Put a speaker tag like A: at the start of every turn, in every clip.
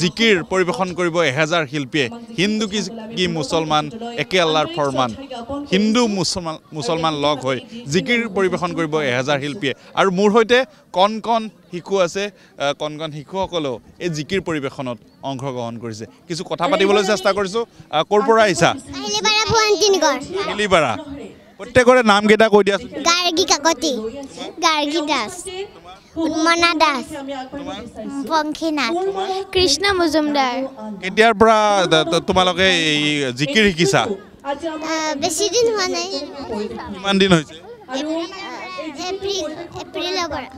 A: জিকিৰ পৰিবেশন কৰিব 1000 শিল্পীয়ে হিন্দু কি মুছলমান একে আল্লাহৰ ফৰমান হিন্দু মুছলমান লগ হৈ জিকিৰ পৰিবেশন কৰিব 1000 শিল্পীয়ে আৰু মোৰ হৈতে কন শিশু আছে কন শিশুসকলেও এই জিকিৰ পৰিবেশনত অংশগ্ৰহণ কৰিছে কিছু কথা পাতিবলৈ চেষ্টা কৰিছো কৰ পৰা আহিছা হিলিবাৰা প্ৰত্যেকৰে নাম কেইটা কৈ দিয়া
B: গাৰ্গী কাকতি গাৰ্গী দাস মনা দাস পংখীনাথ কৃষ্ণ মজুমদাৰ
A: কেতিয়াৰ পৰা তোমালোকে এই জিকিৰ শিকিছা
B: বেছি দিন হোৱা নাই
A: কিমান দিন হৈছে
B: এপ্ৰিলৰ পৰা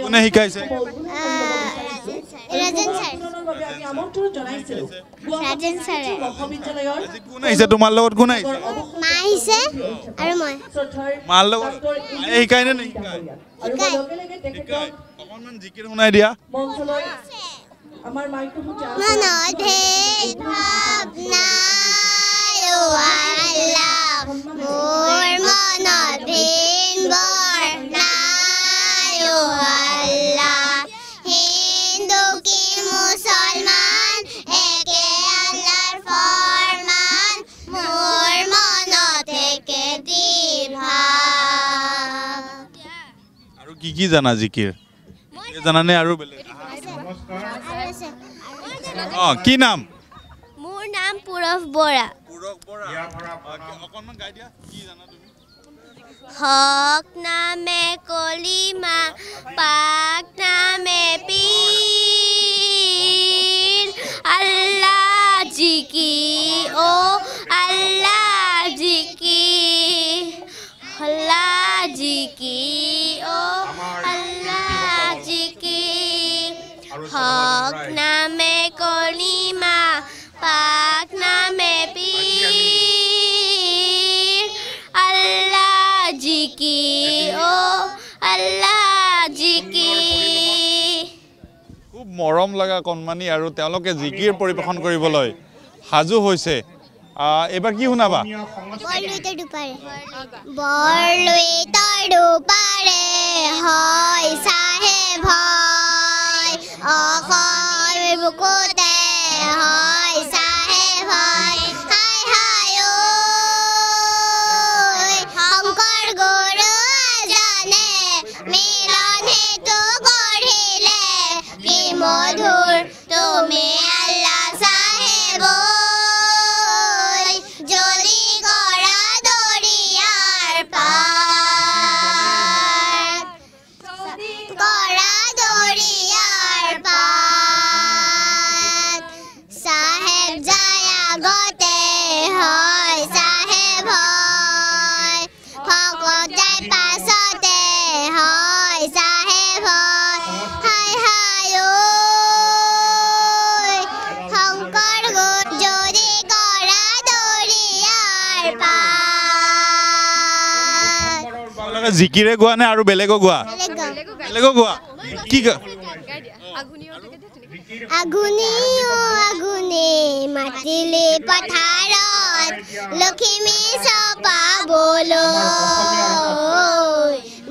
A: কোনে শিকাইছে
B: ৰাজেন ছাৰে
A: কোন আহিছে তোমাৰ লগত কোন আহিছে
B: মা আহিছে আৰু মই
A: মাৰ লগত মায়ে শিকাই নে নিশিকাই অকণমান জিকিৰ শুনাই দিয়া
B: মনত ভেদভাৱ নাই অ আল্লাহ মোৰ মনত ভিনবৰ নাই অ আল্লাহ হিন্দু কি মুছলমান একে আল্লাহৰ ফৰমান মোৰ মনত একে দ্বিভাৱ
A: আৰু কি জানা জিকিৰ জানানে আৰু বেলেগ কি নাম
B: মোৰ নাম পুৰব বৰা
A: অকণমান গাই দিয়া কি জানা তুমি
B: হক নামে কলিমা পাক নামে পীর আল্লাহ জিকি ও আল্লাহ জিকি আল্লাহ জিকি ও আল্লাহ জিকি হক নামে কলিমা পাক নামে পীর আল্লাহ জিকি ও আল্লাহ জিকি
A: খুব মৰম লগা কণমানি আৰু তেওঁলোকে জিকিৰ পৰিবেশন কৰিবলৈ সাজু হৈছে এবাৰ কি শুনাবা
B: বৰলুইতৰ দুপাৰে হয় চাহেব হয় অসমৰ বুকুতে হয় চাহেব হয় হাই হাই ঐ শংকৰ গুৰু জানে মিলন হেতু গঢ়িলে কি মধুৰ তুমি আল্লাহ চাহেব যদি কৰা দৰিয়াৰ পাৰ কৰা দৰিয়াৰ পাৰ চাহেব যায় আগতে হয় চাহেব হয় ভকত যায় পাছতে হয় চাহেব হয় হাই হাই ঐ শংকৰ গুৰু যদি কৰা দৰিয়াৰ পাৰ
A: তোমালোকে জিকিৰে গোৱা নে আৰু বেলেগো গোৱা বেলেগো গোৱা কি
B: আগুনি ও আগুনি মাতিলে পথাৰত লখিমী চপাবলৈ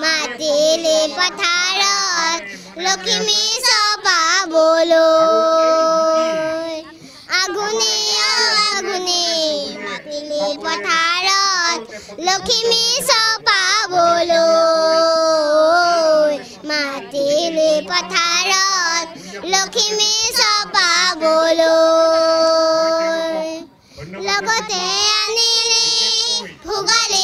B: মাতিলে পথাৰত লখিমী চপাবলৈ আগুনি ও আগুনি মাতিলে পথাৰত লখিমী চপাবলৈ মাতিলে পথাৰত লখিমী চপাবলৈ লগতে আনিলে ভোগালী